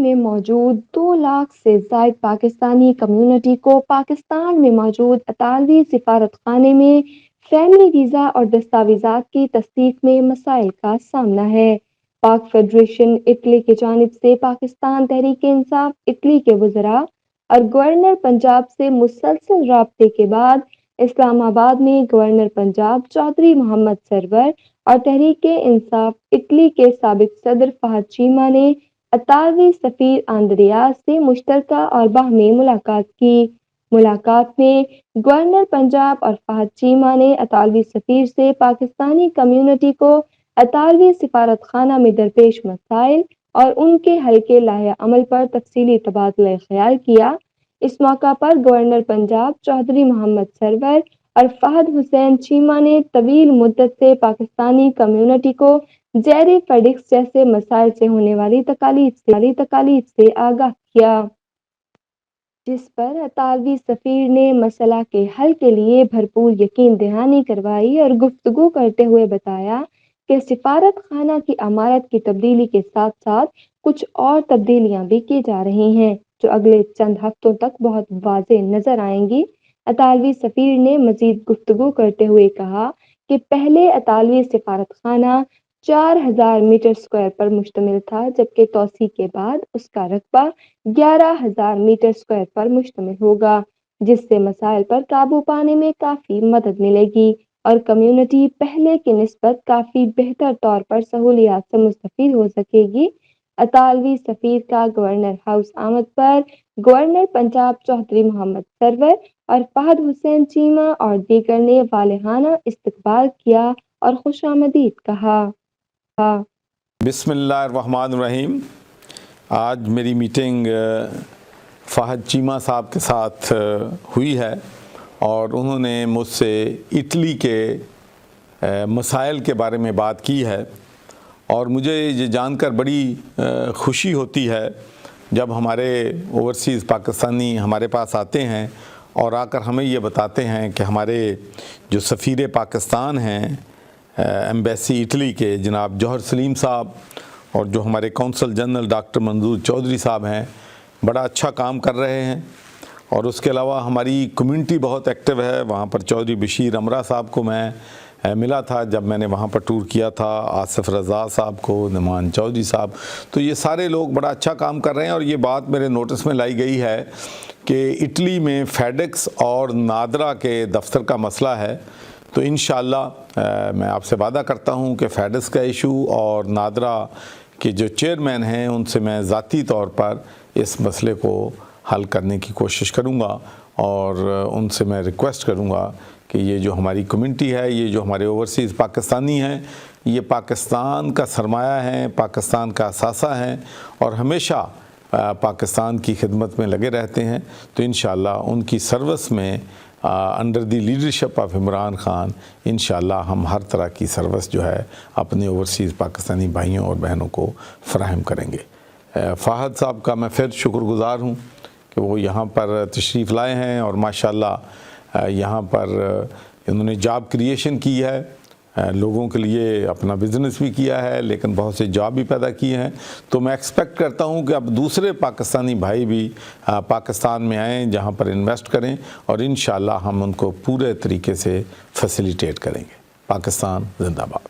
میں موجود 2 لاکھ سے زائد پاکستانی کمیونٹی کو پاکستان میں موجود اطالوی سفارت خانے میں فیملی ویزا اور دستاویزات کی تصدیق میں مسائل کا سامنا ہے۔ پاک فیڈریشن اٹلی کی جانب سے پاکستان تحریک انصاف اٹلی کے وزراء اور گورنر پنجاب سے مسلسل رابطے کے بعد اسلام آباد میں گورنر پنجاب چودھری محمد سرور اور تحریک انصاف اٹلی کے سابق صدر فہد چیمہ نے اطالوی سفیر آندریا سے مشترکہ اور باہمی ملاقات کی۔ ملاقات میں گورنر پنجاب اور فہد چیمہ نے اطالوی سفیر سے پاکستانی کمیونٹی کو اطالوی سفارت خانہ میں درپیش مسائل اور ان کے حل کے لائحہ عمل پر تفصیلی تبادلہ خیال کیا۔ اس موقع پر گورنر پنجاب چودھری محمد سرور اور فہد حسین چیمہ نے طویل مدت سے پاکستانی کمیونٹی کو زیر فیڈکس جیسے مسائل سے ہونے والی تکالیف سے آگاہ کیا، جس پر اطالوی سفیر نے مسئلہ کے حل کے لیے بھرپور یقین دہانی کروائی اور گفتگو کرتے ہوئے بتایا کہ سفارت خانہ کی عمارت کی تبدیلی کے ساتھ ساتھ کچھ اور تبدیلیاں بھی کی جا رہی ہیں جو اگلے چند ہفتوں تک بہت واضح نظر آئیں گی۔ اطالوی سفیر نے مزید گفتگو کرتے ہوئے کہا کہ پہلے اطالوی سفارت خانہ 4000 میٹر اسکوائر پر مشتمل تھا، جبکہ توسیع کے بعد اس کا رقبہ 11000 میٹر اسکوائر پر مشتمل ہوگا، جس سے مسائل پر قابو پانے میں کافی مدد ملے گی اور کمیونٹی پہلے کی نسبت کافی بہتر طور پر سہولیات سے مستفید ہو سکے گی۔ اطالوی سفیر کا گورنر ہاؤس آمد پر گورنر پنجاب چودھری محمد سرور اور فہد حسین چیمہ اور دیگر نے والہانہ استقبال کیا اور خوش آمدید کہا۔ بسم اللہ الرحمن الرحیم۔ آج میری میٹنگ فہد چیمہ صاحب کے ساتھ ہوئی ہے اور انہوں نے مجھ سے اٹلی کے مسائل کے بارے میں بات کی ہے، اور مجھے یہ جان کر بڑی خوشی ہوتی ہے جب ہمارے اوورسیز پاکستانی ہمارے پاس آتے ہیں اور آ کر ہمیں یہ بتاتے ہیں کہ ہمارے جو سفیر پاکستان ہیں ایمبیسی اٹلی کے جناب جوہر سلیم صاحب اور جو ہمارے کونسل جنرل ڈاکٹر منظور چودھری صاحب ہیں بڑا اچھا کام کر رہے ہیں، اور اس کے علاوہ ہماری کمیونٹی بہت ایکٹیو ہے۔ وہاں پر چودھری بشیر امرا صاحب کو میں ملا تھا جب میں نے وہاں پر ٹور کیا تھا، آصف رضا صاحب کو، نعمان چودھری صاحب، تو یہ سارے لوگ بڑا اچھا کام کر رہے ہیں۔ اور یہ بات میرے نوٹس میں لائی گئی ہے کہ اٹلی میں فیڈکس اور نادرا کے دفتر کا مسئلہ ہے، تو انشاءاللہ میں آپ سے وعدہ کرتا ہوں کہ فیڈکس کا ایشو اور نادرا کے جو چیئرمین ہیں ان سے میں ذاتی طور پر اس مسئلے کو حل کرنے کی کوشش کروں گا، اور ان سے میں ریکویسٹ کروں گا کہ یہ جو ہماری کمیونٹی ہے، یہ جو ہمارے اوورسیز پاکستانی ہیں، یہ پاکستان کا سرمایہ ہیں، پاکستان کا اثاثہ ہیں اور ہمیشہ پاکستان کی خدمت میں لگے رہتے ہیں، تو انشاءاللہ ان کی سروس میں under the leadership of Imran Khan انشاءاللہ ہم ہر طرح کی سروس جو ہے اپنے اوورسیز پاکستانی بھائیوں اور بہنوں کو فراہم کریں گے۔ فہد صاحب کا میں پھر شکر گزار ہوں کہ وہ یہاں پر تشریف لائے ہیں، اور ماشاءاللہ یہاں پر انہوں نے جاب کریشن کی ہے، لوگوں کے لیے اپنا بزنس بھی کیا ہے، لیکن بہت سے جاب بھی پیدا کیے ہیں۔ تو میں ایکسپیکٹ کرتا ہوں کہ اب دوسرے پاکستانی بھائی بھی پاکستان میں آئیں جہاں پر انویسٹ کریں، اور انشاءاللہ ہم ان کو پورے طریقے سے فیسیلیٹیٹ کریں گے۔ پاکستان زندہ باد۔